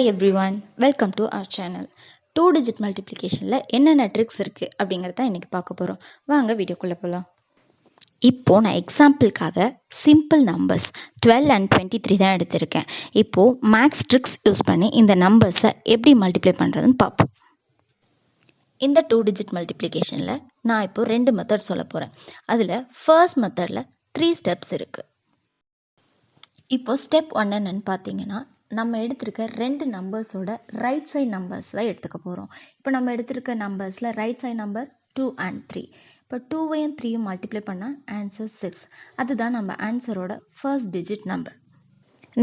Hi everyone, welcome to our channel. 2-digit multiplicationல என்னென்ன tricks இருக்குது அப்படிங்கிறத இன்றைக்கி பார்க்க போகிறோம். வாங்க வீடியோக்குள்ளே போகலாம். இப்போது நான் எக்ஸாம்பிளுக்காக சிம்பிள் நம்பர்ஸ் 12 and 23 தான் எடுத்திருக்கேன். இப்போது மேக்ஸ் ட்ரிக்ஸ் யூஸ் பண்ணி இந்த நம்பர்ஸை எப்படி மல்டிப்ளை பண்ணுறதுன்னு பார்ப்போம். இந்த 2-digit மல்டிப்ளிகேஷனில் நான் இப்போது 2 மெத்தட் சொல்ல போகிறேன். அதில் ஃபர்ஸ்ட் மெத்தடில் 3 ஸ்டெப்ஸ் இருக்குது. இப்போது ஸ்டெப் 1 என்னன்னு பார்த்தீங்கன்னா, நம்ம எடுத்திருக்க 2 நம்பர்ஸோட ரைட் சைட் நம்பர்ஸ் தான் எடுத்துக்க போகிறோம். இப்போ நம்ம எடுத்திருக்க நம்பர்ஸில் ரைட் சைட் நம்பர் 2 and 3. இப்போ 2வையும் 3யும் மல்டிப்ளை பண்ணால் ஆன்சர் 6. அதுதான் நம்ம ஆன்சரோட first digit number.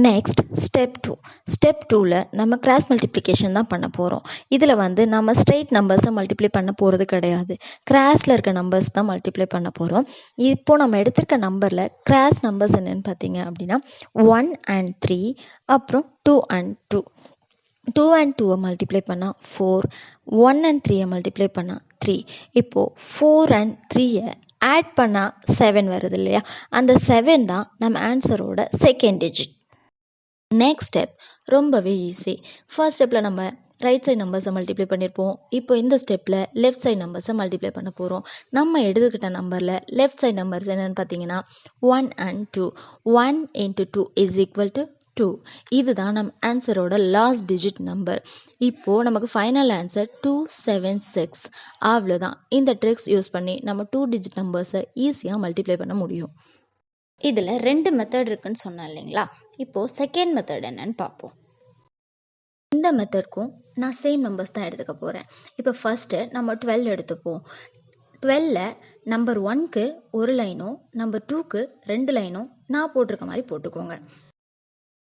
Next step 2. Step 2ல் நம்ம கிராஸ் மல்டிப்ளிகேஷன் தான் பண்ண போகிறோம். இதில் நம்ம ஸ்ட்ரெயிட் நம்பர்ஸை மல்டிப்ளை பண்ண போகிறது கிடையாது. கிராஸில் இருக்க நம்பர்ஸ் தான் மல்டிப்ளை பண்ண போகிறோம். இப்போது நம்ம எடுத்திருக்க நம்பரில் கிராஸ் நம்பர்ஸ் என்னென்னு பார்த்தீங்க அப்படின்னா 1 and 3, அப்புறம் 2 and 2. 2 and 2 மல்டிப்ளை பண்ணால் 4, 1 and 3 மல்டிப்ளை பண்ணால் 3. இப்போது 4 and 3 ஆட் பண்ணால் 7 வருது இல்லையா? அந்த 7 தான் நம்ம ஆன்சரோட செகண்ட் டிஜிட். நெக்ஸ்ட் ஸ்டெப் ரொம்பவே ஈஸி. ஃபர்ஸ்ட் ஸ்டெப்பில் நம்ம ரைட் சைட் நம்பர்ஸை மல்டிப்ளை பண்ணியிருப்போம். இப்போ இந்த ஸ்டெப்பில் லெஃப்ட் சைட் நம்பர்ஸை மல்டிப்ளை பண்ண போகிறோம். நம்ம எடுத்துக்கிட்ட நம்பரில் லெஃப்ட் சைட் நம்பர்ஸ் என்னென்னு பார்த்தீங்கன்னா 1 and 2. 1 into 2 is equal to 2. இதுதான் நம்ம ஆன்சரோட லாஸ்ட் டிஜிட் நம்பர். இப்போது நமக்கு ஃபைனல் ஆன்சர் 276. அவ்வளோதான். இந்த ட்ரிக்ஸ் யூஸ் பண்ணி நம்ம 2 டிஜிட் நம்பர்ஸை ஈஸியாக மல்டிப்ளை பண்ண முடியும். இதில் 2 மெத்தட் இருக்குன்னு சொன்னேன் இல்லைங்களா? இப்போது செகண்ட் மெத்தட் என்னன்னு பார்ப்போம். இந்த மெத்தட்க்கும் நான் சேம் நம்பர்ஸ் தான் எடுத்துக்க போகிறேன். இப்போ ஃபஸ்ட்டு நம்ம 12 எடுத்துப்போம். 12ல் நம்பர் 1க்கு ஒரு லைனும் நம்பர் 2க்கு 2 லைனும் நான் போட்டிருக்க மாதிரி போட்டுக்கோங்க.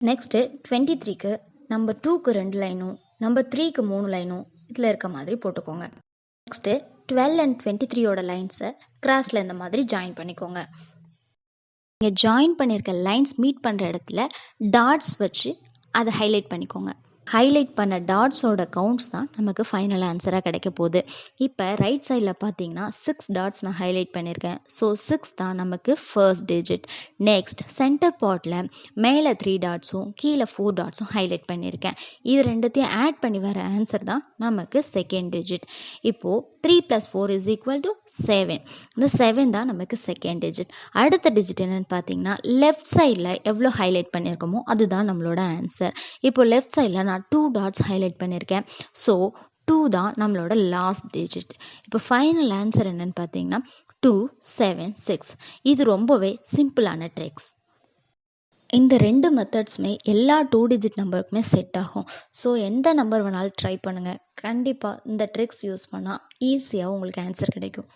நெக்ஸ்ட்டு 23க்கு நம்பர் 2க்கு 2 லைனும் நம்பர் 3க்கு 3 லைனும் இதில் இருக்க மாதிரி போட்டுக்கோங்க. நெக்ஸ்ட்டு 12 and 23யோட லைன்ஸை கிராஸில் இந்த மாதிரி ஜாயின் பண்ணிக்கோங்க. நீங்கள் ஜாயின் பண்ணியிருக்க லைன்ஸ் மீட் பண்ணுற இடத்துல டாட்ஸ் வச்சு அதை ஹைலைட் பண்ணிக்கோங்க. ஹைலைட் பண்ண டாட்ஸோட கவுண்ட்ஸ் தான் நமக்கு ஃபைனல் ஆன்சராக கிடைக்க போகுது. இப்போ ரைட் சைடில் பார்த்தீங்கன்னா 6 டாட்ஸ் நான் ஹைலைட் பண்ணியிருக்கேன். ஸோ 6 தான் நமக்கு ஃபர்ஸ்ட் டிஜிட். நெக்ஸ்ட் சென்டர் பார்ட்டில் மேலே 3 டாட்ஸும் கீழே 4 டாட்ஸும் ஹைலைட் பண்ணியிருக்கேன். இது ரெண்டுத்தையும் ஆட் பண்ணி வர ஆன்சர் தான் நமக்கு செகண்ட் டிஜிட். இப்போது 3 + 4 = 7. இந்த 7 தான் நமக்கு செகண்ட் டிஜிட். அடுத்த டிஜிட் என்னென்னு பார்த்தீங்கன்னா லெஃப்ட் சைடில் எவ்வளோ ஹைலைட் பண்ணியிருக்கோமோ அதுதான் நம்மளோட ஆன்சர். இப்போ லெஃப்ட் சைடில் நான் 2 டாட்ஸ் ஹைலைட் பண்ணியிருக்கேன். ஸோ 2 தான் நம்மளோட லாஸ்ட் டிஜிட். இப்போ ஃபைனல் ஆன்சர் என்னன்னு பார்த்தீங்கன்னா 276. இது ரொம்பவே சிம்பிளான ட்ரிக்ஸ். இந்த 2 மெத்தட்ஸுமே எல்லா 2 டிஜிட் நம்பருக்குமே செட் ஆகும். ஸோ எந்த நம்பர் வேணாலும் ட்ரை பண்ணுங்கள். கண்டிப்பாக இந்த ட்ரிக்ஸ் யூஸ் பண்ணால் ஈஸியாக உங்களுக்கு ஆன்சர் கிடைக்கும்.